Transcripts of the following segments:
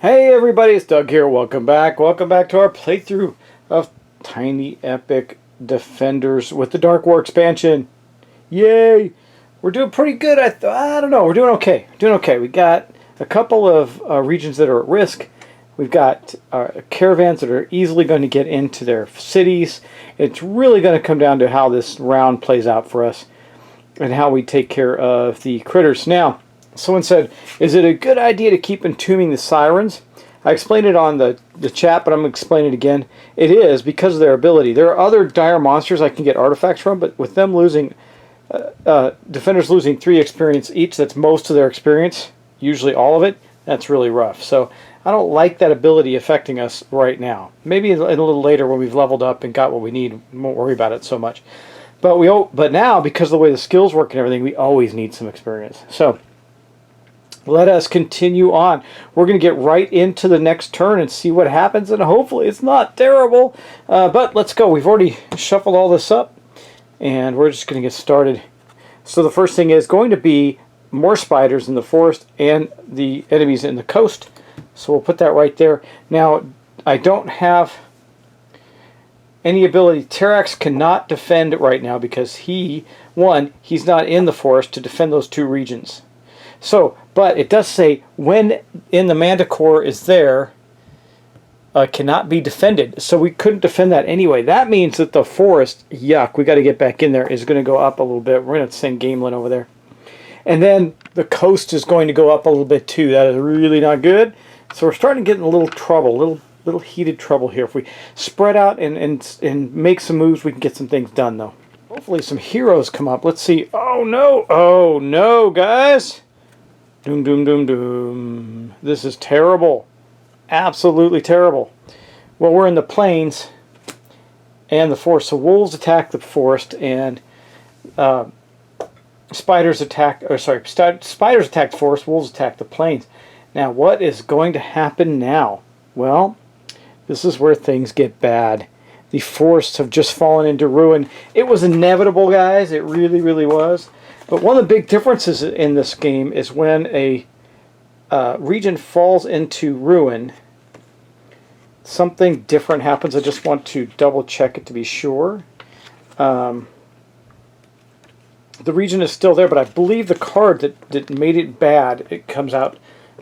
Hey everybody, it's Doug here. Welcome back. Welcome back to our playthrough of Tiny Epic Defenders with the Dark War expansion. Yay! We're doing pretty good. I don't know. We're doing okay. We got a couple of regions that are at risk. We've got caravans that are easily going to get into their cities. It's really going to come down to how this round plays out for us and how we take care of the critters. Now, someone said, is it a good idea to keep entombing the sirens? I explained it on the chat, but I'm going to explain it again. It is because of their ability. There are other dire monsters I can get artifacts from, but with them losing, defenders losing 3 experience each, that's most of their experience, usually all of it, that's really rough. So I don't like that ability affecting us right now. Maybe a little later when we've leveled up and got what we need, we won't worry about it so much. But now, because of the way the skills work and everything, we always need some experience. So let us continue on. We're going to get right into the next turn and see what happens, and hopefully it's not terrible. But let's go. We've already shuffled all this up, and we're just going to get started. So the first thing is going to be more spiders in the forest and the enemies in the coast. So we'll put that right there. Now, I don't have any ability. Terax cannot defend right now because he's not in the forest to defend those 2 regions. So, but it does say when in the Manticore is there, cannot be defended. So we couldn't defend that anyway. That means that the forest, yuck, we got to get back in there, is going to go up a little bit. We're going to send Gamelin over there. And then the coast is going to go up a little bit too. That is really not good. So we're starting to get in a little trouble, little heated trouble here. If we spread out and make some moves, we can get some things done though. Hopefully some heroes come up. Let's see. Oh no, guys. Doom, doom, doom, doom. This is terrible. Absolutely terrible. Well, we're in the plains and the forest. So wolves attack the forest and spiders attack the forest, wolves attack the plains. Now, what is going to happen now? Well, this is where things get bad. The forests have just fallen into ruin. It was inevitable, guys. It really, really was. But one of the big differences in this game is when a region falls into ruin, something different happens. I just want to double check it to be sure. The region is still there, but I believe the card that made it bad, it comes out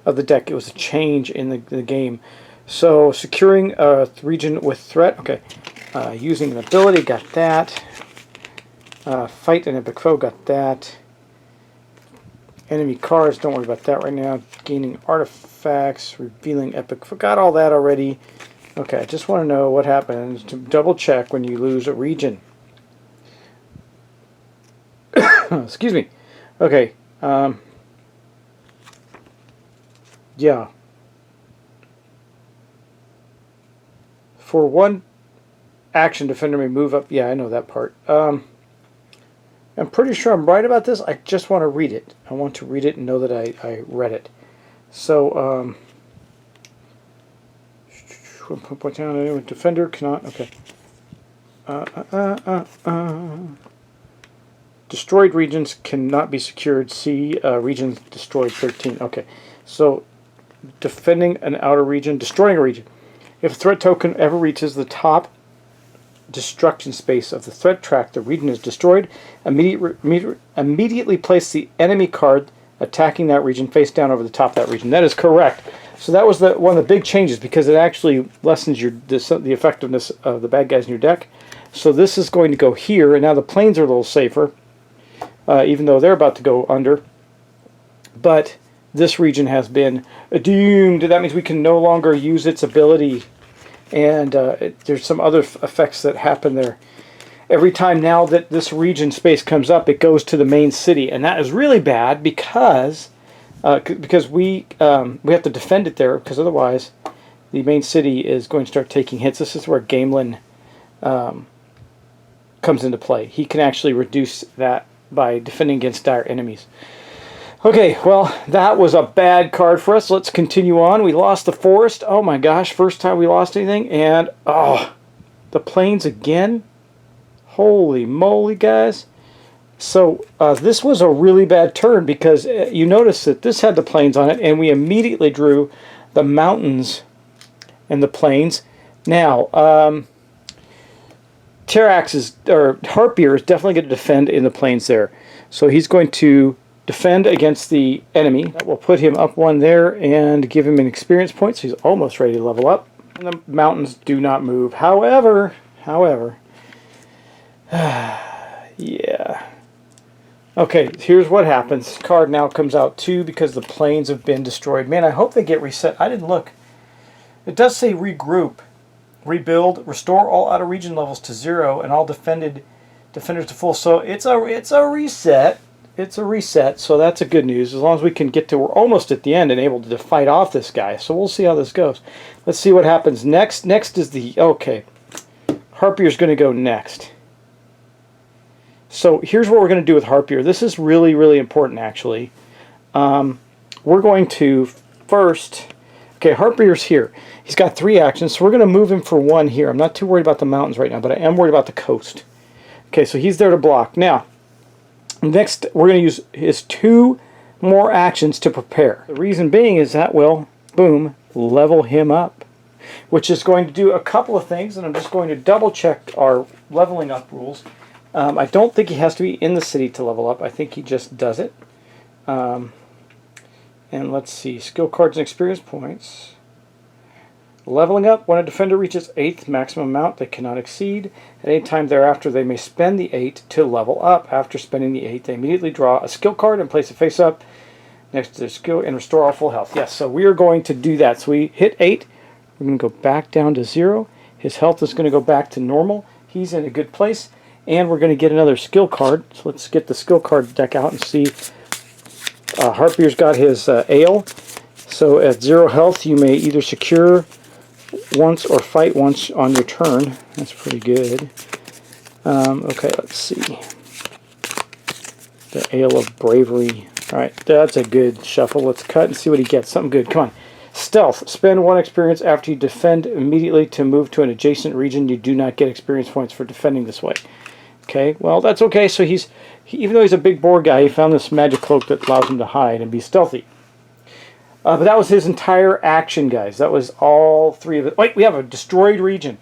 of the deck. It was a change in the game. So securing a region with threat. Okay. Using an ability, got that. Fight an epic foe, got that. Enemy cards, don't worry about that right now. Gaining artifacts, revealing epic foe, got all that already. Okay, I just want to know what happens to double check when you lose a region. Excuse me. Okay. Yeah. For 1 action, defender may move up. Yeah, I know that part. I'm pretty sure I'm right about this. I just want to read it. I want to read it and know that I read it. So, defender cannot. Okay. Destroyed regions cannot be secured. See regions destroyed 13. Okay. So, defending an outer region, destroying a region. If a threat token ever reaches the top destruction space of the threat track, the region is destroyed. Immediately place the enemy card attacking that region face down over the top of that region. That is correct. So that was one of the big changes because it actually lessens the effectiveness of the bad guys in your deck. So this is going to go here, and now the plains are a little safer, even though they're about to go under. But this region has been doomed. That means we can no longer use its ability. And there's some other effects that happen there. Every time now that this region space comes up, it goes to the main city, and that is really bad because we have to defend it there, because otherwise the main city is going to start taking hits. This is where Gamelin comes into play. He can actually reduce that by defending against dire enemies. Okay, well, that was a bad card for us. Let's continue on. We lost the forest. Oh my gosh, first time we lost anything. And, the plains again. Holy moly, guys. So this was a really bad turn because you notice that this had the plains on it, and we immediately drew the mountains and the plains. Now, Harpier is definitely going to defend in the plains there. So he's going to defend against the enemy. That will put him up 1 there and give him an experience point, so he's almost ready to level up. And the mountains do not move. However, yeah. Okay, here's what happens. Card now comes out 2 because the plains have been destroyed. Man, I hope they get reset. I didn't look. It does say regroup, rebuild, restore all outer region levels to 0 and all defenders to full. So it's a reset. It's a reset, so that's a good news. As long as we can get to, we're almost at the end and able to fight off this guy. So we'll see how this goes. Let's see what happens next. Next is the, okay, Harpier's going to go next. So here's what we're going to do with Harpier. This is really, really important, actually. We're going to first, okay, Harpier's here. He's got 3 actions, so we're going to move him for 1 here. I'm not too worried about the mountains right now, but I am worried about the coast. Okay, so he's there to block. Now, next, we're going to use his 2 more actions to prepare. The reason being is that will, boom, level him up, which is going to do a couple of things, and I'm just going to double check our leveling up rules. I don't think he has to be in the city to level up. I think he just does it. And let's see, skill cards and experience points. Leveling up, when a defender reaches 8th maximum amount they cannot exceed, at any time thereafter they may spend the 8 to level up. After spending the 8, they immediately draw a skill card and place it face up next to their skill and restore all full health. Yes, so we are going to do that. So we hit 8, we're going to go back down to 0. His health is going to go back to normal. He's in a good place. And we're going to get another skill card. So let's get the skill card deck out and see. Harpier's got his ale. So at 0 health, you may either secure once or fight once on your turn. That's pretty good. Okay, let's see. The Ale of Bravery. Alright, that's a good shuffle. Let's cut and see what he gets. Something good. Come on. Stealth. Spend 1 experience after you defend immediately to move to an adjacent region. You do not get experience points for defending this way. Okay, well, that's okay. So even though he's a big boar guy, he found this magic cloak that allows him to hide and be stealthy. But that was his entire action, guys. That was all 3 of it. Wait, we have a destroyed region.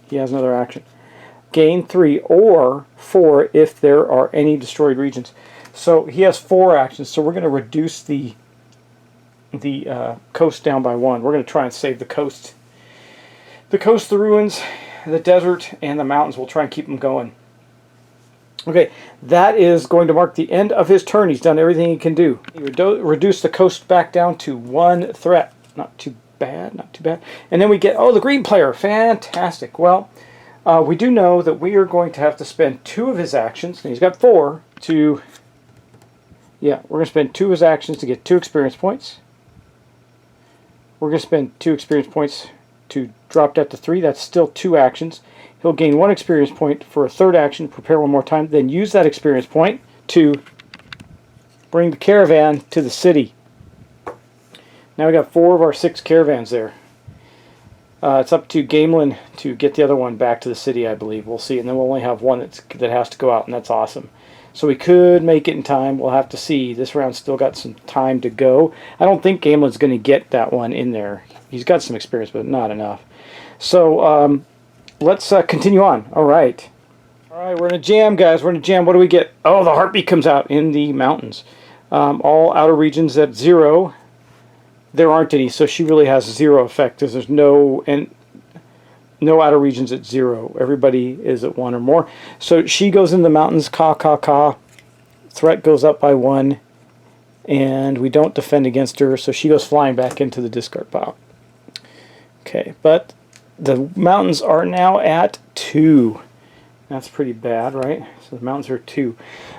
He has another action. Gain 3 or 4 if there are any destroyed regions. So he has 4 actions. So we're going to reduce the coast down by 1. We're going to try and save the coast. The coast, the ruins, the desert, and the mountains. We'll try and keep them going. Okay, that is going to mark the end of his turn. He's done everything he can do. He reduced the coast back down to 1 threat. Not too bad, not too bad. And then we get, oh, the green player. Fantastic. Well, we do know that we are going to have to spend 2 of his actions, and he's got 4, to, yeah, we're going to spend 2 of his actions to get 2 experience points. We're going to spend 2 experience points to drop that to 3. That's still 2 actions. He'll gain 1 experience point for a 3rd action, prepare 1 more time, then use that experience point to bring the caravan to the city. Now we got 4 of our 6 caravans there. It's up to Gamelin to get the other one back to the city, I believe. We'll see, and then we'll only have 1 that has to go out, and that's awesome. So we could make it in time. We'll have to see. This round's still got some time to go. I don't think Gamelin's going to get that one in there. He's got some experience, but not enough. So let's continue on. All right, we're in a jam, guys. We're in a jam. What do we get? Oh, the heartbeat comes out in the mountains. All outer regions at 0. There aren't any, so she really has 0 effect, because there's no outer regions at 0. Everybody is at 1 or more. So she goes in the mountains, caw, caw, caw. Threat goes up by 1, and we don't defend against her, so she goes flying back into the discard pile. Okay, but the mountains are now at 2. That's pretty bad, right? So the mountains are 2.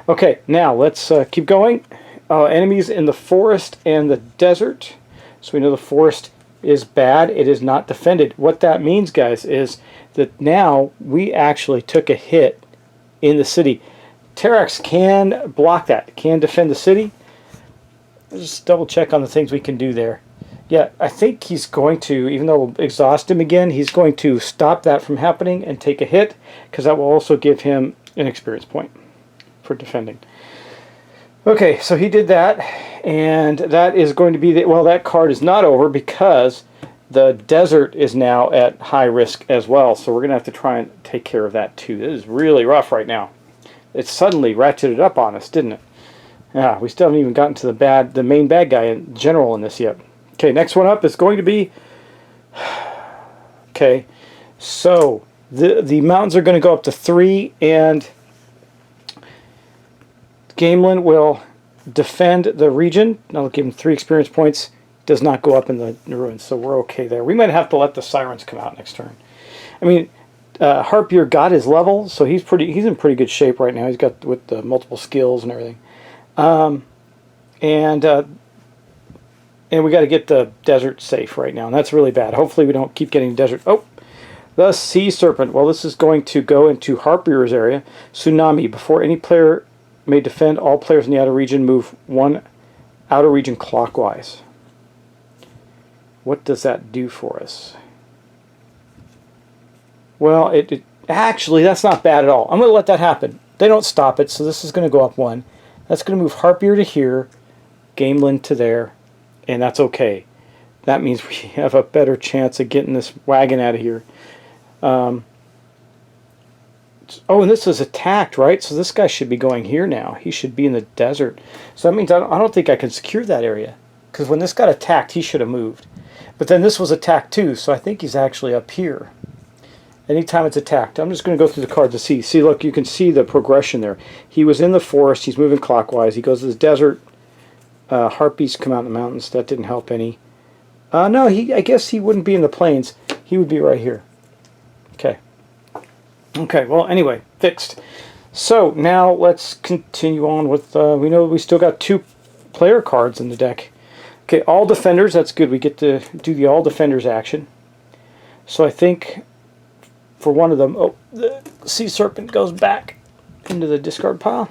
Okay, now let's keep going. Enemies in the forest and the desert. So we know the forest is bad. It is not defended. What that means, guys, is that now we actually took a hit in the city. Terax can block that, can defend the city. Let's just double check on the things we can do there. Yeah, I think he's going to, even though it'll exhaust him again, he's going to stop that from happening and take a hit, because that will also give him an experience point for defending. Okay, so he did that, and that is going to be the, well, that card is not over because the desert is now at high risk as well. So we're going to have to try and take care of that too. This is really rough right now. It suddenly ratcheted up on us, didn't it? Yeah, we still haven't even gotten to the main bad guy in general in this yet. Okay, next one up is going to be, okay, so the mountains are going to go up to 3, and Gamelin will defend the region. I'll give him 3 experience points. Does not go up in the ruins, so we're okay there. We might have to let the sirens come out next turn. I mean, Harpier got his level, so he's in pretty good shape right now. He's got with the multiple skills and everything. And we got to get the desert safe right now, and that's really bad. Hopefully we don't keep getting desert. Oh, the Sea Serpent. Well, this is going to go into Harpier's area. Tsunami. Before any player may defend, all players in the outer region move 1 outer region clockwise. What does that do for us? Well, actually, that's not bad at all. I'm going to let that happen. They don't stop it, so this is going to go up 1. That's going to move Harpier to here, Gamelin to there, and that's okay. That means we have a better chance of getting this wagon out of here. Oh, and this is attacked, right? So this guy should be going here now. He should be in the desert. So that means I don't think I can secure that area, because when this got attacked, he should have moved. But then this was attacked too, so I think he's actually up here. Anytime it's attacked. I'm just going to go through the card to see. See, look, you can see the progression there. He was in the forest. He's moving clockwise. He goes to the desert. Harpies come out in the mountains. That didn't help any. No, I guess he wouldn't be in the plains. He would be right here. Okay. Okay, well, anyway, fixed. So, now let's continue on with, we know we still got 2 player cards in the deck. Okay, all defenders, that's good. We get to do the all defenders action. So I think for one of them, oh, the Sea Serpent goes back into the discard pile.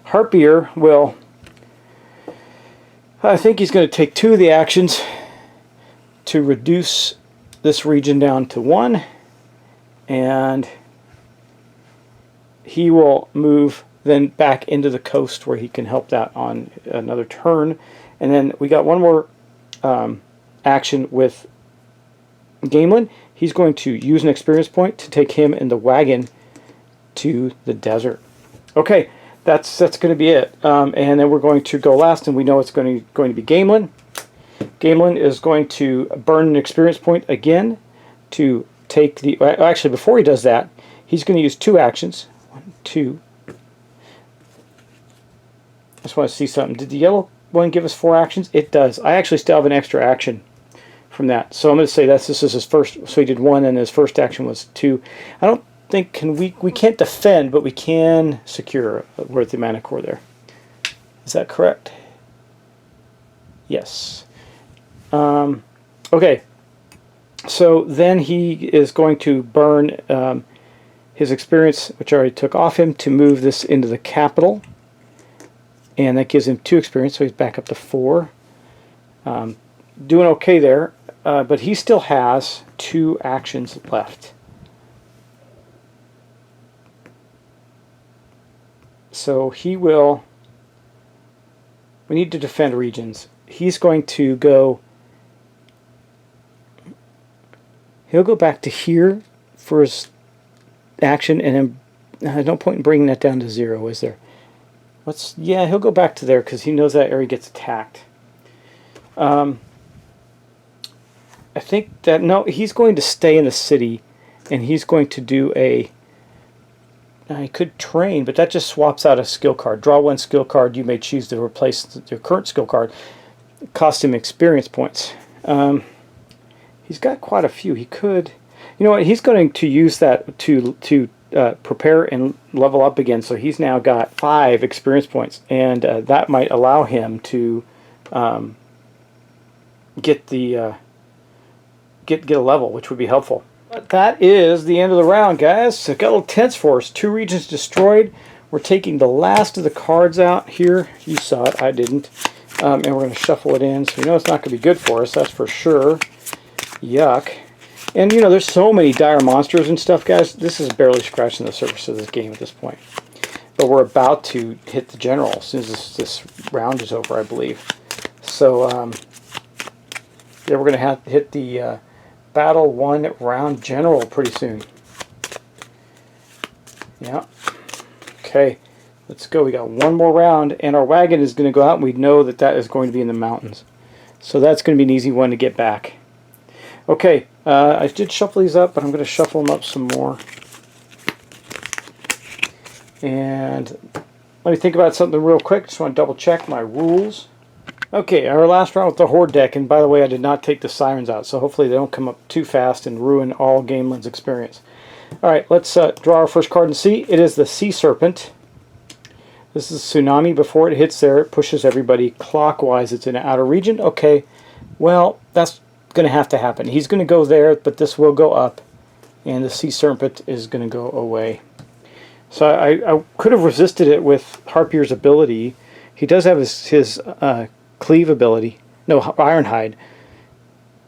Harpier will, I think he's going to take 2 of the actions to reduce this region down to 1, and he will move then back into the coast where he can help that on another turn. And then we got one more action with Gamelin. He's going to use an experience point to take him in the wagon to the desert. Okay, that's going to be it. And then we're going to go last, and we know it's going to be Gamelin. Gamelin is going to burn an experience point again to take the... Actually, before he does that, he's going to use 2 actions. 1, 2. I just want to see something. Did the yellow one give us 4 actions? It does. I actually still have an extra action from that. So I'm going to say this is his first. So he did 1, and his first action was 2. I don't think we can't defend, but we can secure worth the mana core there. Is that correct? Yes. Okay. So then he is going to burn his experience, which I already took off him, to move this into the capital. And that gives him 2 experience, so he's back up to 4. Doing okay there, but he still has 2 actions left. So he will... We need to defend regions. He's going to go... He'll go back to here for his action, and then no point in bringing that down to 0, is there? Yeah, he'll go back to there because he knows that area gets attacked. I think that, no, he's going to stay in the city, and he's going to do a... he could train, but that just swaps out a skill card. Draw 1 skill card. You may choose to replace your current skill card. Cost him experience points. He's got quite a few. He could... You know what? He's going to use that to prepare and level up again. So he's now got 5 experience points, and that might allow him to get a level, which would be helpful. But that is the end of the round, guys. So it got a little tense for us. 2 regions destroyed. We're taking the last of the cards out here. You saw it. I didn't. And we're going to shuffle it in. So we know it's not going to be good for us. That's for sure. Yuck. And, you know, there's so many dire monsters and stuff, guys. This is barely scratching the surface of this game at this point. but we're about to hit the general as soon as this round is over, I believe. So yeah, we're going to have to hit the battle 1 round general pretty soon. Yeah. Okay, let's go. We got one more round, and our wagon is going to go out, and we know that that is going to be in the mountains. So that's going to be an easy one to get back. Okay, I did shuffle these up, but I'm going to shuffle them up some more. And let me think about something real quick. Just want to double check my rules. Okay, our last round with the Horde deck, and by the way, I did not take the Sirens out, so hopefully they don't come up too fast and ruin all Gamelin's experience. Alright, let's draw our first card and see. It is the Sea Serpent. This is Tsunami. Before it hits there, it pushes everybody clockwise. It's in an outer region. Okay, well, that's going to have to happen. He's going to go there, but this will go up, and the Sea Serpent is going to go away. So I could have resisted it with Harpier's ability. He does have his cleave ability. No, Ironhide.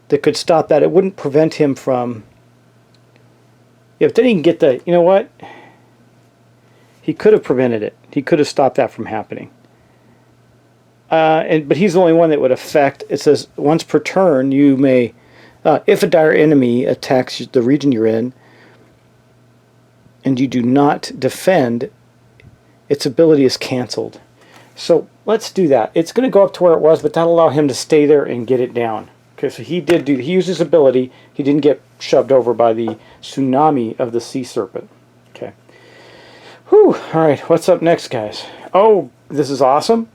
That could stop that. It wouldn't prevent him from... Yeah, if then he can get the... You know what? He could have prevented it. He could have stopped that from happening. But he's the only one that would affect... It says, once per turn, you may... if a dire enemy attacks the region you're in, and you do not defend, its ability is canceled. So let's do that. It's going to go up to where it was, but that'll allow him to stay there and get it down. Okay, so he used his ability. He didn't get shoved over by the Tsunami of the Sea Serpent. Okay. Whew. Alright, what's up next, guys? Oh, this is awesome.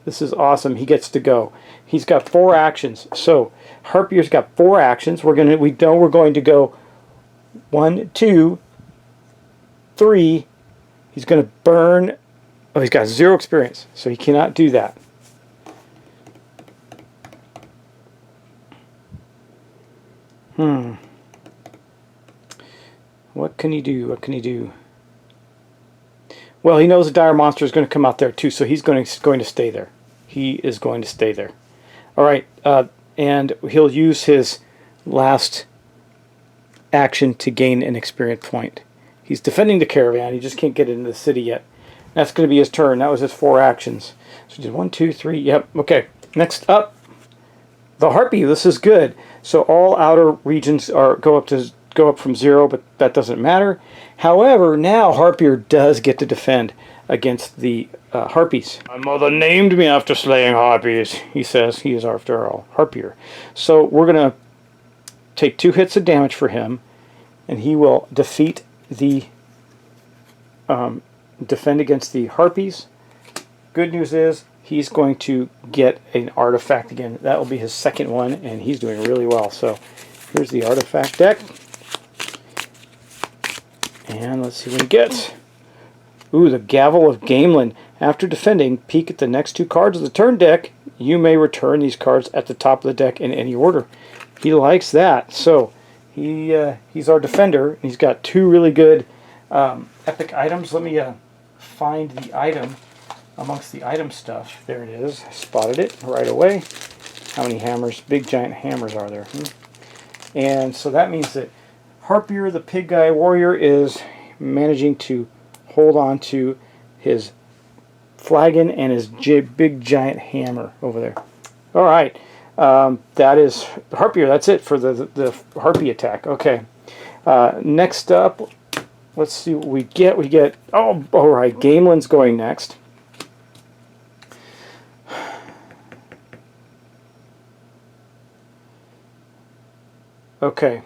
This is awesome. He gets to go. He's got 4 actions. So Harpier's got 4 actions. We know we're going to go 1, 2, 3. He's going to burn. Oh, he's got 0 experience, so he cannot do that. What can he do? What can he do? Well, he knows a dire monster is going to come out there too, so he's going to stay there. He is going to stay there. All right, and he'll use his last action to gain an experience point. He's defending the caravan. He just can't get into the city yet. That's going to be his turn. That was his 4 actions. So he did 1, 2, 3. Yep. Okay. Next up, the Harpy. This is good. So all outer regions go up from 0, but that doesn't matter. However, now Harpier does get to defend against the Harpies. My mother named me after slaying Harpies, he says. He is, after all, Harpier. So we're going to take 2 hits of damage for him, and he will defeat the defend against the Harpies. Good news is he's going to get an artifact again. That will be his 2nd one, and he's doing really well. So here's the artifact deck. And let's see what he gets. Ooh, the Gavel of Gamelin. After defending, peek at the next 2 cards of the turn deck. You may return these cards at the top of the deck in any order. He likes that. So he's our defender. He's got 2 really good epic items. Let me find the item amongst the item stuff. There it is. I spotted it right away. How many hammers? Big giant hammers are there? And so that means that Harpier, the pig guy warrior, is managing to hold on to his flagon and his big giant hammer over there. All right. That is Harpier. That's it for the Harpy attack. Okay. Next up, let's see what we get. We get, oh, all right, Gamelin's going next. Okay.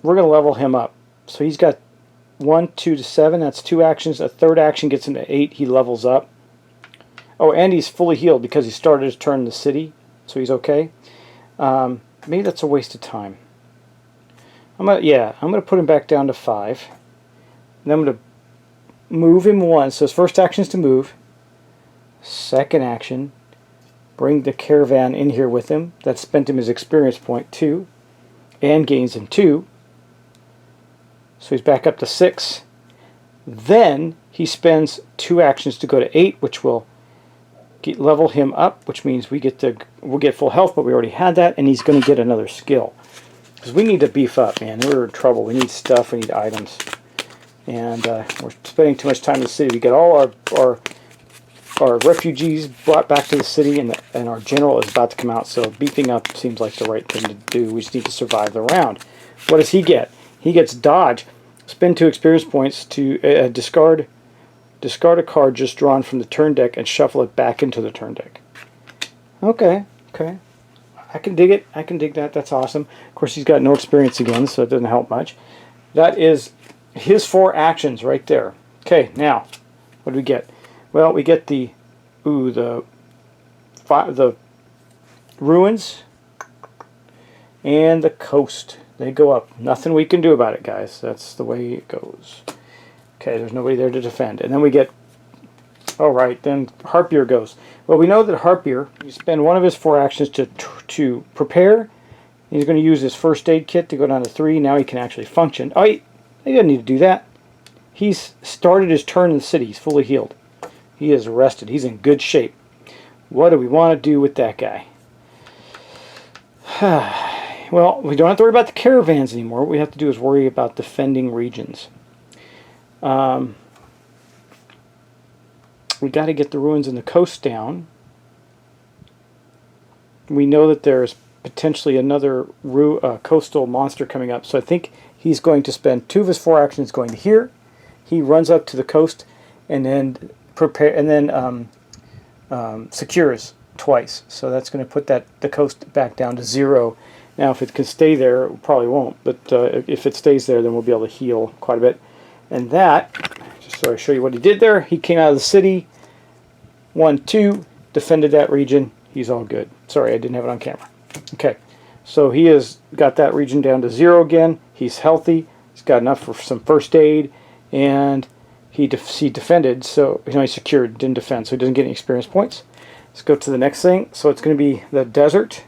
We're going to level him up. So he's got 1, 2 to 7. That's 2 actions. A 3rd action gets him to 8. He levels up. Oh, and he's fully healed because he started his turn in the city. So he's okay. Maybe that's a waste of time. I'm gonna put him back down to 5. And I'm gonna move him 1. So his first action is to move. 2nd action, bring the caravan in here with him. That spent him his experience point 2, and gains him 2. So he's back up to 6. Then he spends 2 actions to go to 8, which will level him up, which means we'll get full health, but we already had that, and he's going to get another skill. Because we need to beef up, man. We're in trouble. We need stuff. We need items. and we're spending too much time in the city. We get all our refugees brought back to the city, and our general is about to come out, so beefing up seems like the right thing to do. We just need to survive the round. What does he get? He gets dodge. Spend 2 experience points to discard a card just drawn from the turn deck and shuffle it back into the turn deck. Okay. I can dig it. I can dig that. That's awesome. Of course, he's got no experience again, so it doesn't help much. That is his 4 actions right there. Okay, now, what do we get? Well, we get the ruins and the coast. They go up. Nothing we can do about it, guys. That's the way it goes. Okay, there's nobody there to defend. And then we get... Alright, then Harpier goes. Well, we know that Harpier, you spend one of his 4 actions to prepare. He's going to use his first aid kit to go down to 3. Now he can actually function. Oh, he doesn't need to do that. He's started his turn in the city. He's fully healed. He is rested. He's in good shape. What do we want to do with that guy? Well, we don't have to worry about the caravans anymore. What we have to do is worry about defending regions. We got to get the ruins and the coast down. We know that there's potentially another coastal monster coming up, so I think he's going to spend 2 of his 4 actions going to here. He runs up to the coast and then secures twice. So that's going to put the coast back down to 0. Now, if it can stay there, it probably won't. But if it stays there, then we'll be able to heal quite a bit. And that, just so I show you what he did there, he came out of the city, 1, 2, defended that region. He's all good. Sorry, I didn't have it on camera. Okay, so he has got that region down to 0 again. He's healthy. He's got enough for some first aid, and he defended. So he secured, didn't defend, so he doesn't get any experience points. Let's go to the next thing. So it's going to be the desert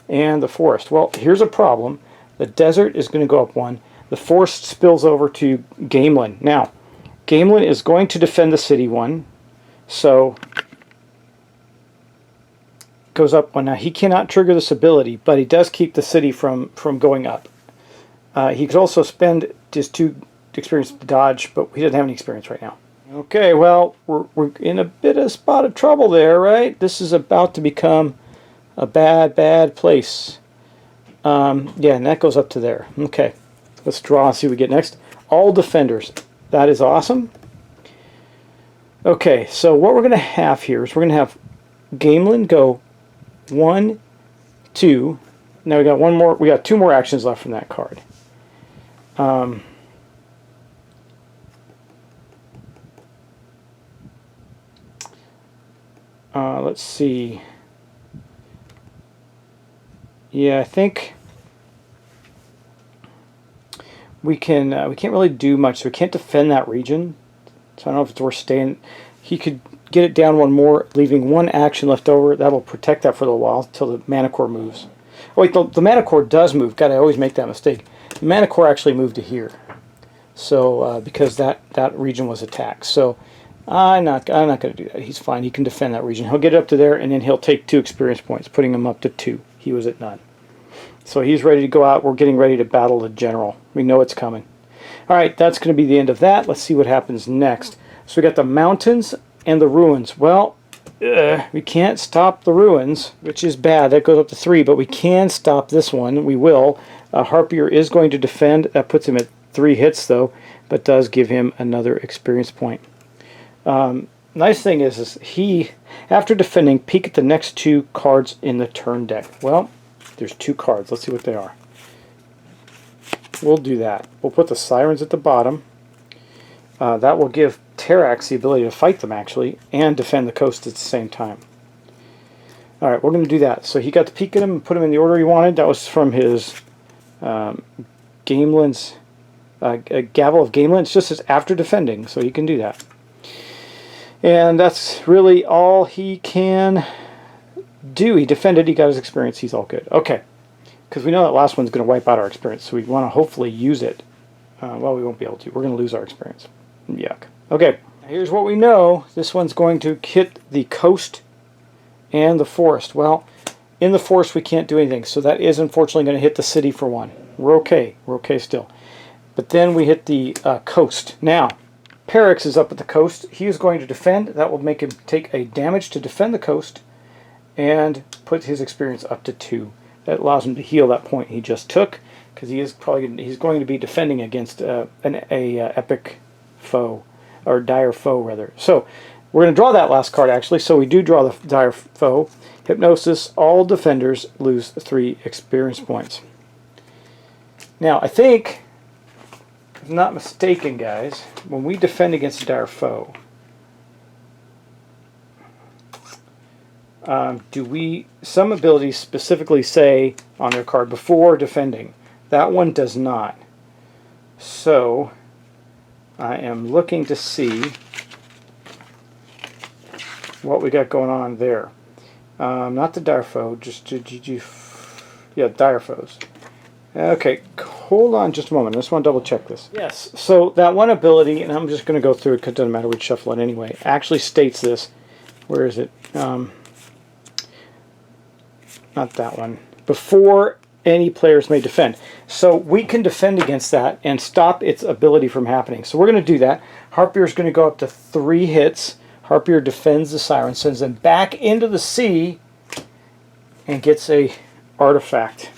and the forest. Well, here's a problem. The desert is going to go up 1. The forest spills over to Gamelin. Now, Gamelin is going to defend the city 1, so goes up 1. Now, he cannot trigger this ability, but he does keep the city from going up. He could also spend his 2 experience to dodge, but he doesn't have any experience right now. Okay, well, we're in a bit of spot of trouble there, right? This is about to become a bad place. Yeah, and that goes up to there. Okay. Let's draw and see what we get next. All defenders. That is awesome. Okay, so what we're going to have here is we're going to have Gamelin go 1, 2. Now we got 1 more. We got 2 more actions left from that card. Let's see. Yeah, I think we can't really do much, so we can't defend that region. So I don't know if it's worth staying. He could get it down 1 more, leaving 1 action left over. That'll protect that for a little while till the mana core moves. Oh wait, the mana core does move. God, I always make that mistake. The mana core actually moved to here. So because that region was attacked. So I'm not going to do that. He's fine. He can defend that region. He'll get it up to there, and then he'll take 2 experience points, putting him up to 2. He was at none. So he's ready to go out. We're getting ready to battle the general. We know it's coming. Alright, that's going to be the end of that. Let's see what happens next. So we got the mountains and the ruins. Well, we can't stop the ruins, which is bad. That goes up to 3, but we can stop this one. We will. Harpier is going to defend. That puts him at 3 hits, though, but does give him another experience point. Nice thing is he, after defending, peek at the next 2 cards in the turn deck. Well, there's 2 cards. Let's see what they are. We'll do that. We'll put the Sirens at the bottom. That will give Terrax the ability to fight them, actually, and defend the coast at the same time. Alright, we're going to do that. So he got to peek at him and put him in the order he wanted. That was from his Gamelin's Gavel of Gamelin. It's just as after defending, so he can do that. And that's really all he can do. He defended, he got his experience, he's all good. Okay, because we know that last one's going to wipe out our experience, so we want to hopefully use it. Well, we won't be able to. We're going to lose our experience. Yuck. Okay, here's what we know. This one's going to hit the coast and the forest. Well, in the forest we can't do anything, so that is unfortunately going to hit the city for 1. We're okay. We're okay still. But then we hit the coast. Now, Perix is up at the coast. He is going to defend. That will make him take a damage to defend the coast and put his experience up to 2. That allows him to heal that point he just took, because he's going to be defending against an epic foe, or dire foe rather. So we're going to draw that last card actually. So we do draw the dire foe. Hypnosis. All defenders lose 3 experience points. Now I think, if I'm not mistaken, guys, when we defend against a dire foe, some abilities specifically say on their card before defending. That one does not. So I am looking to see what we got going on there. Not the dire foe, just yeah, dire foes. Okay, hold on just a moment. I just want to double check this. Yes, so that one ability, and I'm just going to go through it because it doesn't matter, we'd shuffle it anyway, actually states this. Where is it? Not that one. Before any players may defend. So we can defend against that and stop its ability from happening. So we're going to do that. Harpier is going to go up to 3 hits. Harpier defends the Siren, sends them back into the sea, and gets a artifact.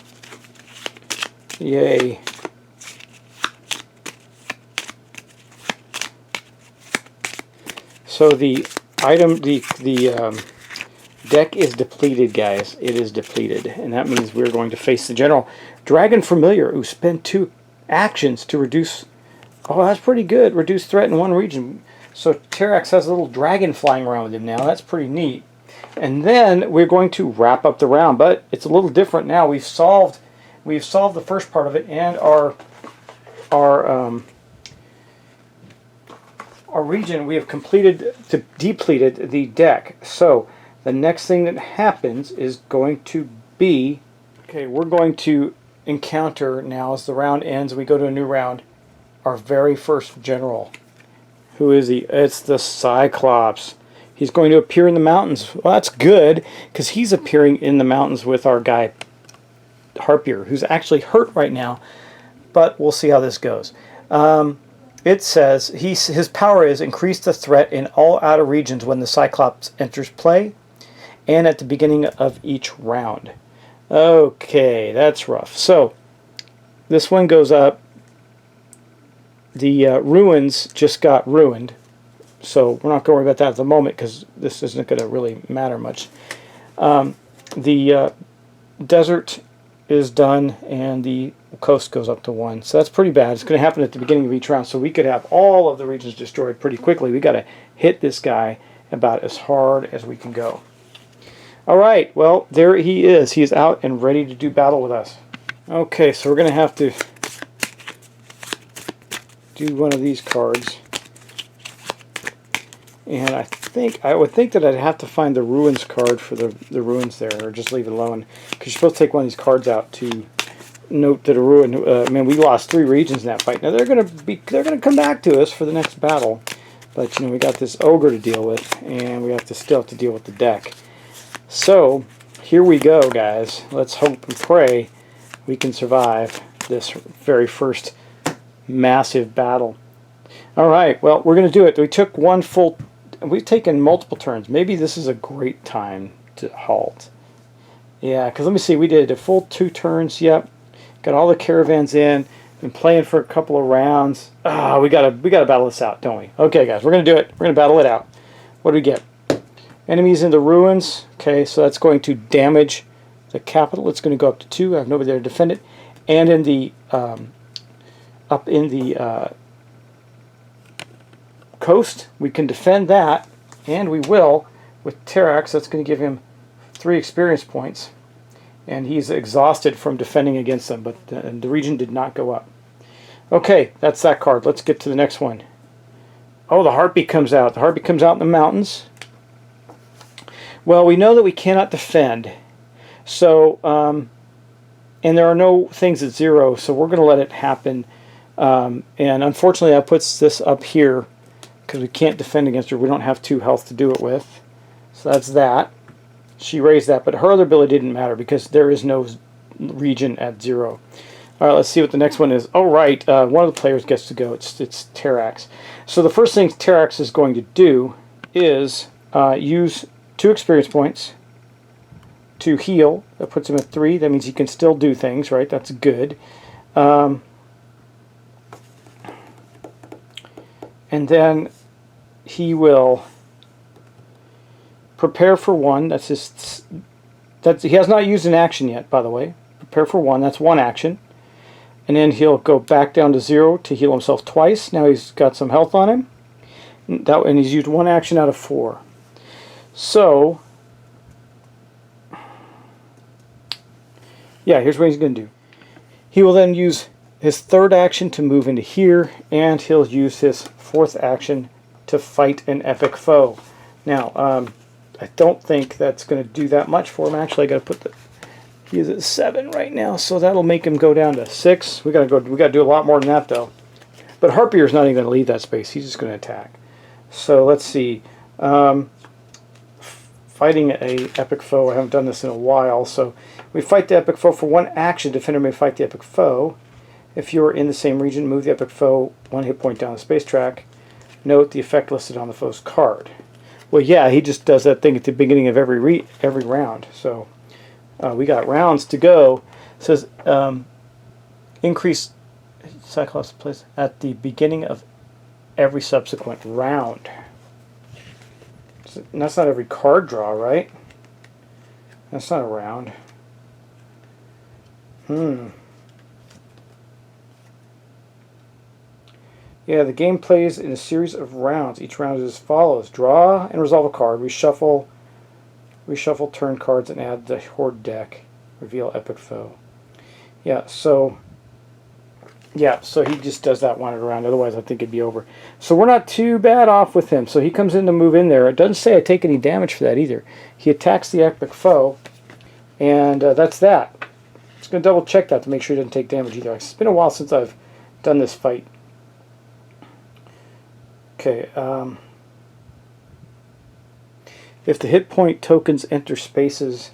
Yay. So the item, the deck is depleted, guys. It is depleted, and that means we're going to face the general. Dragon Familiar, who spent 2 actions to reduce. Oh, that's pretty good. Reduce threat in 1 region. So Terrax has a little dragon flying around with him now. That's pretty neat. And then we're going to wrap up the round, but it's a little different now. We've solved the first part of it, and our region, we have depleted the deck. So the next thing that happens is going to be, okay, we're going to encounter now as the round ends and we go to a new round, our very first general. Who is he? It's the Cyclops. He's going to appear in the mountains. Well, that's good, because he's appearing in the mountains with our guy Harpier, who's actually hurt right now, but we'll see how this goes. It says his power is increase the threat in all outer regions when the Cyclops enters play, and at the beginning of each round. Okay, that's rough. So this one goes up. The ruins just got ruined, so we're not going to worry about that at the moment because this isn't going to really matter much. The desert is done, and the coast goes up to 1. So that's pretty bad. It's going to happen at the beginning of each round, so we could have all of the regions destroyed pretty quickly. We got to hit this guy about as hard as we can go. All right, well, there he is. He is out and ready to do battle with us. Okay, so we're going to have to do one of these cards, and I would think that I'd have to find the ruins card for the ruins there, or just leave it alone, because you're supposed to take one of these cards out to note that a ruin. Man, we lost 3 regions in that fight. Now they're gonna come back to us for the next battle, but we got this ogre to deal with, and we still have to deal with the deck. So here we go, guys. Let's hope and pray we can survive this very first massive battle. Alright, well, we're going to do it. We've taken multiple turns. Maybe this is a great time to halt. Yeah, because let me see, we did a full 2 turns. Yep, got all the caravans in. Been playing for a couple of rounds. We gotta battle this out, don't we? Okay, guys, we're going to do it. We're going to battle it out. What do we get? Enemies in the ruins. Okay, so that's going to damage the capital. It's going to go up to 2. I have nobody there to defend it. And in the up in the coast, we can defend that, and we will with Terrax. That's going to give him 3 experience points, and he's exhausted from defending against them, but the region did not go up. Okay, that's that card. Let's get to the next one. Oh, the Harpy comes out. The Harpy comes out in the mountains. Well, we know that we cannot defend, so and there are no things at 0, so we're going to let it happen. And unfortunately that puts this up here because we can't defend against her. We don't have 2 health to do it with. So that's that. She raised that, but her other ability didn't matter because there is no region at 0. All right, let's see what the next one is. Oh, right, one of the players gets to go. It's Terrax. So the first thing Terrax is going to do is use 2 experience points to heal. That puts him at 3. That means he can still do things, right? That's good. And then he will prepare for 1. He has not used an action yet, by the way. Prepare for 1. That's 1 action. And then he'll go back down to 0 to heal himself twice. Now he's got some health on him. And he's used 1 action out of 4. So, yeah, here's what he's going to do. He will then use his 3rd action to move into here, and he'll use his 4th action to fight an epic foe. Now, I don't think that's going to do that much for him. Actually, I got to put he is at 7 right now, so that'll make him go down to 6. We got to do a lot more than that though. But Harpier's not even going to leave that space. He's just going to attack. So let's see. Fighting a epic foe. I haven't done this in a while. So we fight the epic foe for 1 action. Defender may fight the epic foe. If you're in the same region, move the epic foe 1 hit point down the space track. Note the effect listed on the foe's card. Well, yeah, he just does that thing at the beginning of every round. So we got rounds to go. It says increase Cyclops place at the beginning of every subsequent round. So that's not every card draw, right? That's not a round. Yeah, the game plays in a series of rounds. Each round is as follows. Draw and resolve a card. Reshuffle turn cards and add the Horde deck. Reveal epic foe. Yeah, so he just does that one round. Otherwise, I think it'd be over. So we're not too bad off with him. So he comes in to move in there. It doesn't say I take any damage for that either. He attacks the epic foe, and that's that. Just going to double check that to make sure he doesn't take damage either. It's been a while since I've done this fight. Okay, if the hit point tokens enter spaces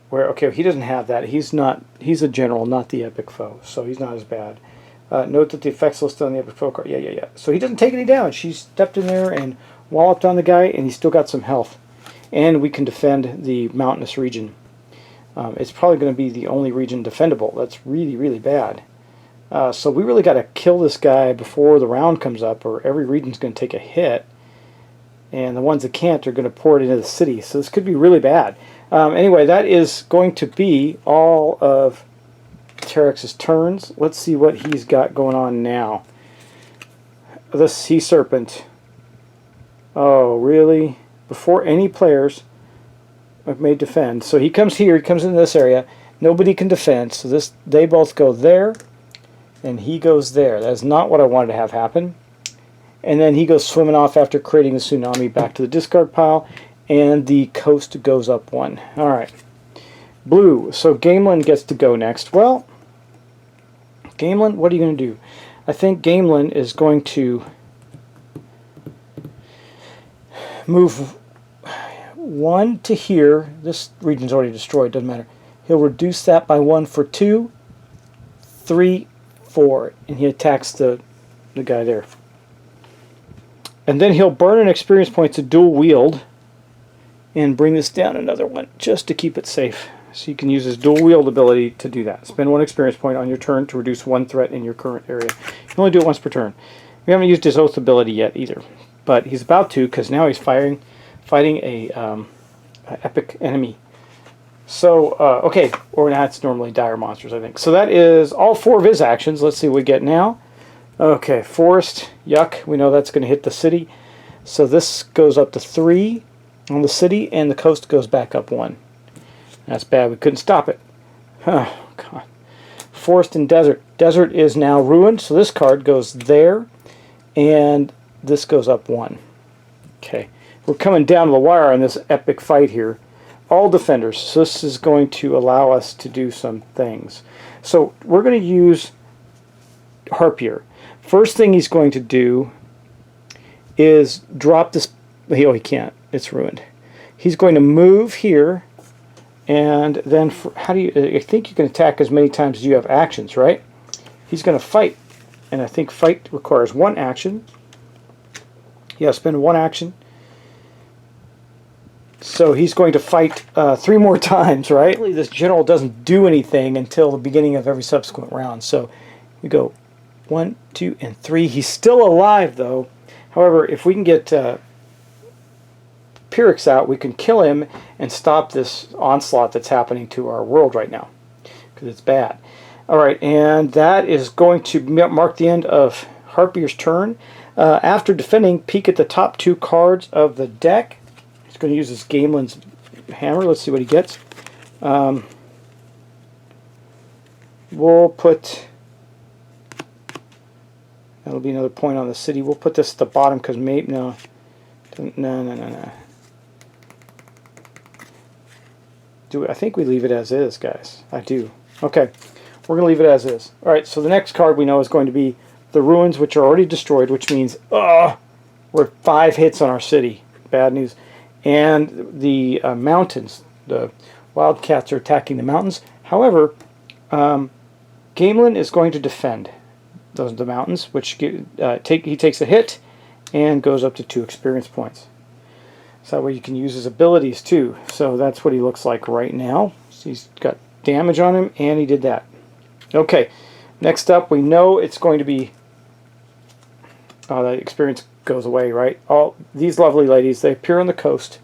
where, okay, he doesn't have that. He's a general, not the epic foe, so he's not as bad. Note that the effects listed on the epic foe card, yeah. So he doesn't take any damage. He stepped in there and walloped on the guy, and he's still got some health. And we can defend the mountainous region. It's probably going to be the only region defendable. That's really, really bad. So we really got to kill this guy before the round comes up, or every region's going to take a hit, and the ones that can't are going to pour it into the city. So this could be really bad. Anyway, that is going to be all of Terrax's turns. Let's see what he's got going on now. The Sea Serpent. Oh, really? Before any players may defend. So he comes here, he comes into this area. Nobody can defend, so they both go there. And he goes there. That's not what I wanted to have happen. And then he goes swimming off after creating the tsunami back to the discard pile. And the coast goes up 1. Alright. Blue. So Gamelin gets to go next. Well, Gamelin, what are you going to do? I think Gamelin is going to move 1 to here. This region's already destroyed. Doesn't matter. He'll reduce that by 1 for 2, 3, 4, and he attacks the guy there. And then he'll burn an experience point to dual wield and bring this down another 1 just to keep it safe. So you can use his dual wield ability to do that. Spend 1 experience point on your turn to reduce 1 threat in your current area. You can only do it once per turn. We haven't used his oath ability yet either, but he's about to, because now he's fighting a epic enemy. So, okay, or that's normally dire monsters, I think. So that is all 4 of his actions. Let's see what we get now. Okay, forest, yuck. We know that's going to hit the city. So this goes up to 3 on the city, and the coast goes back up 1. That's bad. We couldn't stop it. Oh, God. Forest and desert. Desert is now ruined, so this card goes there, and this goes up 1. Okay, we're coming down to the wire on this epic fight here. All defenders. So this is going to allow us to do some things. So we're going to use Harpier. First thing he's going to do is drop this. Oh, he can't. It's ruined. He's going to move here And then how do you? I think you can attack as many times as you have actions, right? He's going to fight, and I think fight requires one action. Yeah, spend one action. So he's going to fight 3 more times, right? Really, this general doesn't do anything until the beginning of every subsequent round. So we go 1, 2, and 3. He's still alive, though. However, if we can get Pyrrhix out, we can kill him and stop this onslaught that's happening to our world right now, because it's bad. All right, and that is going to mark the end of Harpier's turn. After defending, peek at the top 2 cards of the deck. He's going to use his Gamelin's hammer. Let's see what he gets. We'll put... That'll be another point on the city. We'll put this at the bottom because maybe... No. No. I think we leave it as is, guys. I do. Okay. We're going to leave it as is. Alright, so the next card we know is going to be the Ruins, which are already destroyed, which means we're 5 hits on our city. Bad news. And the mountains. The Wildcats are attacking the mountains. However, Gamelin is going to defend the mountains, which he takes a hit and goes up to 2 experience points. So that way you can use his abilities too. So that's what he looks like right now. So he's got damage on him, and he did that. Okay, next up we know it's going to be... the experience goes away, right? All these lovely ladies, they appear on the coast.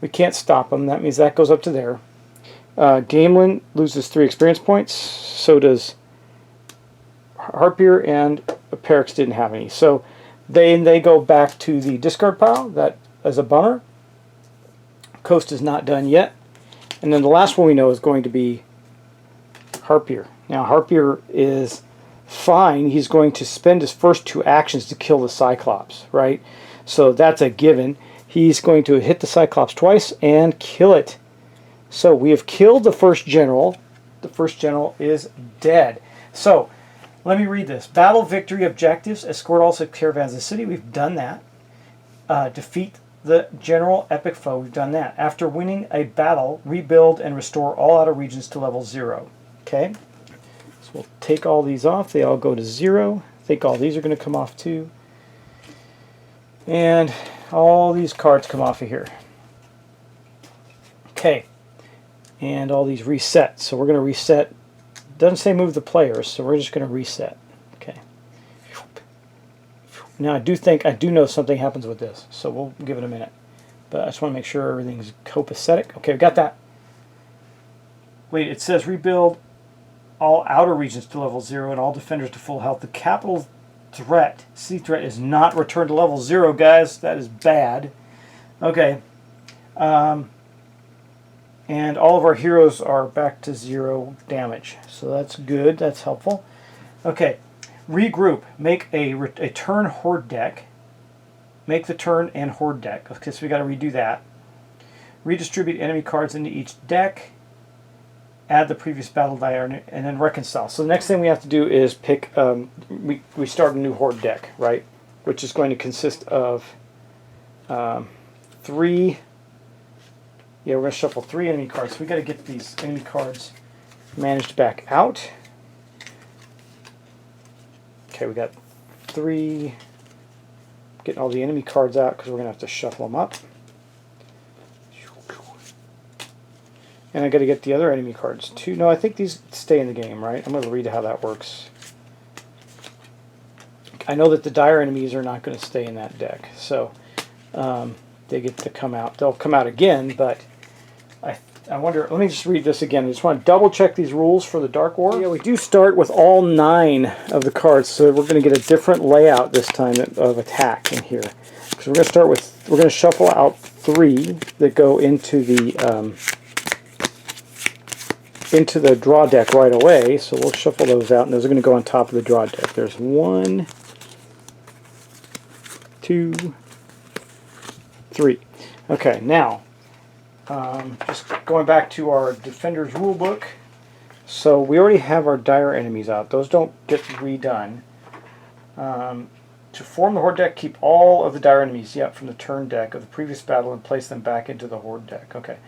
We can't stop them. That means that goes up to there. Gamelin loses 3 experience points. So does Harpier, and Pyrrhix didn't have any. So they go back to the discard pile. That is a bummer. Coast is not done yet. And then the last one we know is going to be Harpier. Now Harpier is fine. He's going to spend his first 2 actions to kill the Cyclops, right? So that's a given. He's going to hit the Cyclops twice and kill it. So we have killed the first general. The first general is dead. So let me read this. Battle victory objectives. Escort all 6 caravans of the city. We've done that. Defeat the general epic foe. We've done that. After winning a battle, rebuild and restore all outer regions to level 0. Okay? So we'll take all these off. They all go to 0. I think all these are going to come off too. And all these cards come off of here. Okay. And all these reset. So we're going to reset. Doesn't say move the players, so we're just going to reset. Okay. Now I do know something happens with this, so we'll give it a minute. But I just want to make sure everything's copacetic. Okay, we got that. Wait, it says rebuild all outer regions to level 0 and all defenders to full health. The capital threat, city threat, is not returned to level 0, guys. That is bad. Okay. And all of our heroes are back to 0 damage. So that's good. That's helpful. Okay. Regroup. Make a turn horde deck. Make the turn and horde deck. Okay, so we got to redo that. Redistribute enemy cards into each deck. Add the previous battle die and then reconcile. So the next thing we have to do is pick... we start a new horde deck, right? Which is going to consist of 3... Yeah, we're going to shuffle 3 enemy cards. So we got to get these enemy cards managed back out. Okay, we got 3. Getting all the enemy cards out because we're going to have to shuffle them up. And I got to get the other enemy cards too. No, I think these stay in the game, right? I'm going to read how that works. I know that the dire enemies are not going to stay in that deck, so they get to come out. They'll come out again, but I wonder, let me just read this again. I just want to double check these rules for the Dark War. Yeah, we do start with all 9 of the cards, so we're going to get a different layout this time of attack in here. So we're going to start with, we're going to shuffle out 3 that go into the draw deck right away. So we'll shuffle those out, and those are going to go on top of the draw deck. There's 1, 2, 3. Okay, now, just going back to our Defender's Rulebook. So we already have our dire enemies out. Those don't get redone. To form the Horde deck, keep all of the dire enemies from the turn deck of the previous battle and place them back into the Horde deck. Okay.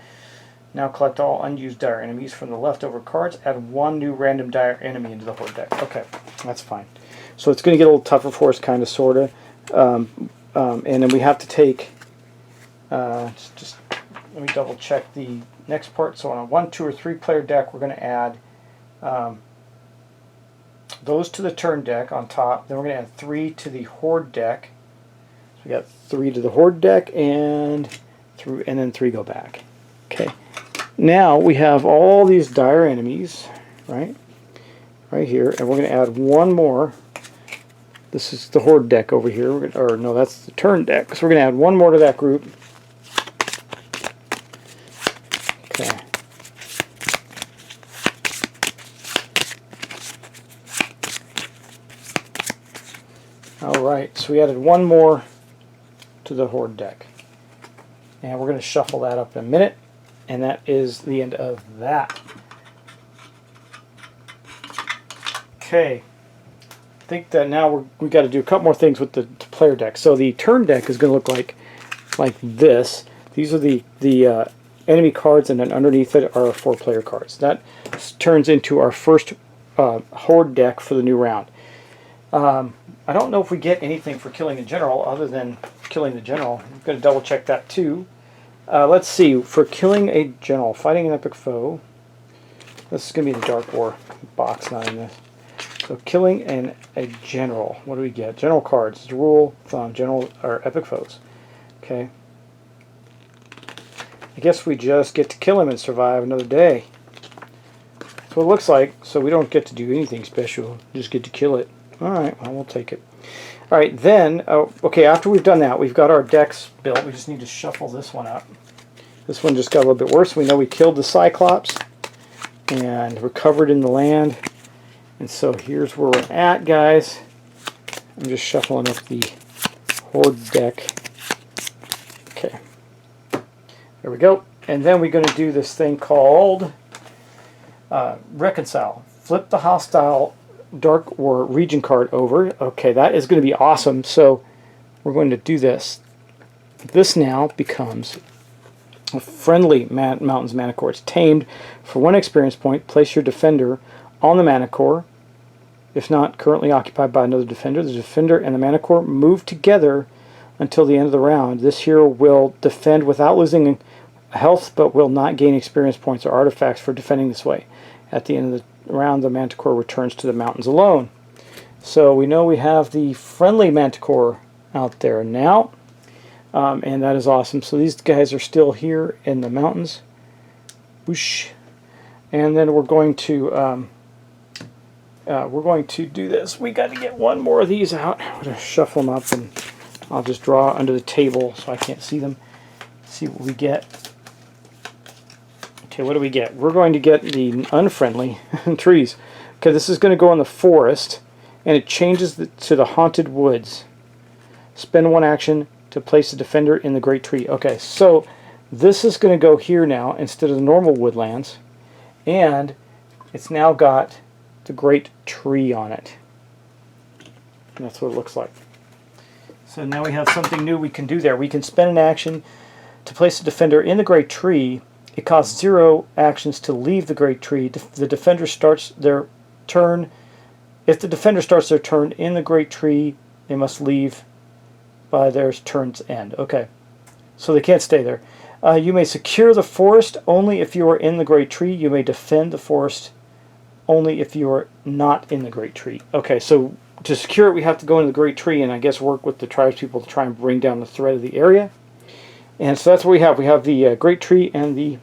Now collect all unused dire enemies from the leftover cards. Add one new random dire enemy into the horde deck. Okay, that's fine. So it's going to get a little tougher for us, kind of, sort of. And then we have to take... just let me double check the next part. So on a 1, 2, or 3 player deck, we're going to add those to the turn deck on top. Then we're going to add 3 to the horde deck. So we got 3 to the horde deck, and then 3 go back. Okay. Now we have all these dire enemies, right here, and we're going to add one more. This is the horde deck over here, or no, that's the turn deck. So we're going to add one more to that group. Okay. All right, so we added one more to the horde deck, and we're going to shuffle that up in a minute. And that is the end of that. Okay. I think that now we've got to do a couple more things with the player deck. So the turn deck is going to look like this. These are the enemy cards, and then underneath it are 4 player cards. That turns into our first horde deck for the new round. I don't know if we get anything for killing a general other than killing the general. I'm going to double check that too. Let's see, for killing a general, fighting an epic foe, this is going to be the Dark War box, not in this. So killing a general, what do we get? General cards, rule, thumb, general, or epic foes. Okay. I guess we just get to kill him and survive another day. That's what it looks like, so we don't get to do anything special, just get to kill it. Alright, well, we'll take it. Alright, then, okay, after we've done that, we've got our decks built. We just need to shuffle this one up. This one just got a little bit worse. We know we killed the Cyclops and recovered in the land. And so here's where we're at, guys. I'm just shuffling up the horde deck. Okay. There we go. And then we're going to do this thing called Reconcile. Flip the hostile Dark War region card over. Okay, that is going to be awesome. So we're going to do this. This now becomes a friendly Mountains Mana Core. It's tamed for 1 experience point. Place your defender on the Mana Core. If not currently occupied by another defender, the defender and the Mana Core move together until the end of the round. This hero will defend without losing health, but will not gain experience points or artifacts for defending this way. At the end of the round, the Manticore returns to the mountains alone. So we know we have the friendly Manticore out there now. And that is awesome. So these guys are still here in the mountains. Whoosh. And then we're going to do this. We got to get one more of these out. I'm going to shuffle them up, and I'll just draw under the table so I can't see them. See what we get. Okay, what do we get? We're going to get the unfriendly trees. Okay, this is going to go in the forest, and it changes to the haunted woods. Spend 1 action to place the defender in the great tree. Okay, so this is going to go here now instead of the normal woodlands, and it's now got the great tree on it. And that's what it looks like. So now we have something new we can do there. We can spend an action to place the defender in the great tree. It costs 0 actions to leave the great tree. The defender starts their turn. If the defender starts their turn in the great tree, they must leave by their turn's end. Okay, so they can't stay there. You may secure the forest only if you are in the great tree. You may defend the forest only if you are not in the great tree. Okay, so to secure it, we have to go into the great tree and I guess work with the tribespeople to try and bring down the threat of the area. And so that's what we have. We have the great tree and the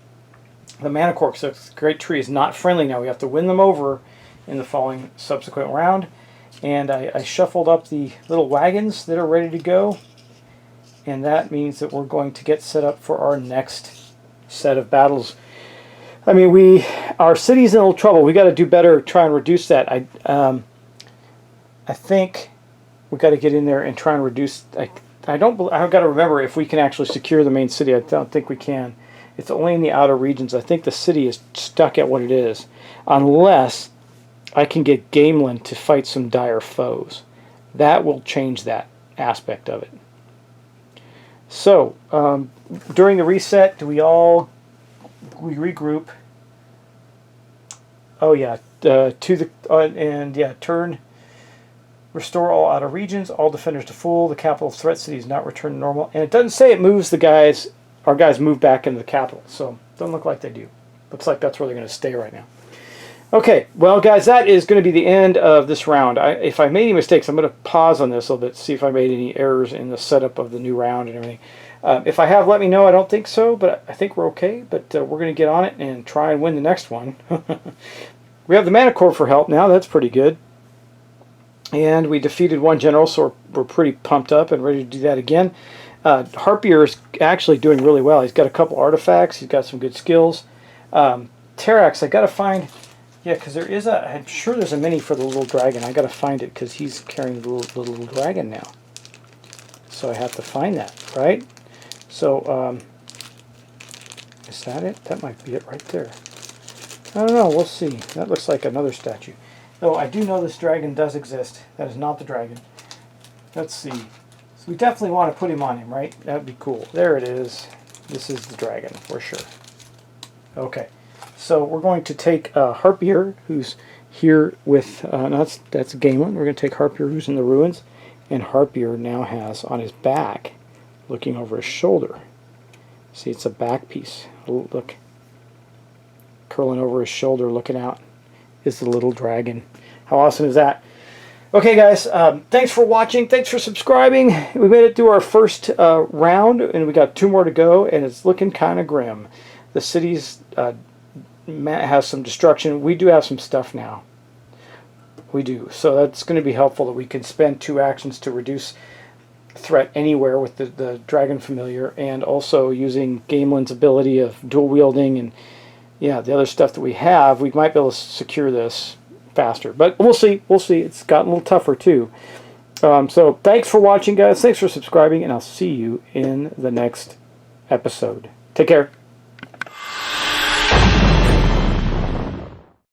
Mana Core. So the great tree is not friendly now. We have to win them over in the following subsequent round. And I shuffled up the little wagons that are ready to go. And that means that we're going to get set up for our next set of battles. I mean, our city's in a little trouble. We got to do better, try and reduce that. I think we got to get in there and try and reduce. I've got to remember if we can actually secure the main city. I don't think we can. It's only in the outer regions. I think the city is stuck at what it is, unless I can get Gamelin to fight some dire foes. That will change that aspect of it. So, during the reset, do we all we regroup. Oh yeah, to the and yeah, turn. Restore all outer regions, all defenders to full. The capital threat city is not returned to normal, and it doesn't say it moves the guys. Our guys move back into the capital, so doesn't look like they do. Looks like that's where they're going to stay right now. Okay, well, guys, that is going to be the end of this round. If I made any mistakes, I'm going to pause on this a little bit, see if I made any errors in the setup of the new round and everything. If I have, let me know. I don't think so, but I think we're okay. But we're going to get on it and try and win the next one. We have the Mana Core for help now. That's pretty good. And we defeated one general, so we're pretty pumped up and ready to do that again. Harpier is actually doing really well. He's got a couple artifacts. He's got some good skills. Terrax, I got to find... Yeah, because there is a... I'm sure there's a mini for the little dragon. I got to find it because he's carrying the little dragon now. So I have to find that, right? So, is that it? That might be it right there. I don't know. We'll see. That looks like another statue. Though I do know this dragon does exist. That is not the dragon. Let's see. So we definitely want to put him on him, right? That would be cool. There it is. This is the dragon, for sure. Okay. So we're going to take Harpier, who's here with... that's Gamelin. We're going to take Harpier, who's in the ruins. And Harpier now has on his back, looking over his shoulder. See, it's a back piece. Look. Curling over his shoulder, looking out, is the little dragon. How awesome is that? Okay, guys, thanks for watching. Thanks for subscribing. We made it through our first round, and we got 2 more to go, and it's looking kind of grim. The city's has some destruction. We do have some stuff now. We do. So that's going to be helpful that we can spend 2 actions to reduce threat anywhere with the Dragon Familiar, and also using Gamelin's ability of dual wielding and yeah, the other stuff that we have, we might be able to secure this faster. But we'll see. We'll see. It's gotten a little tougher too. So thanks for watching, guys. Thanks for subscribing, and I'll see you in the next episode. Take care.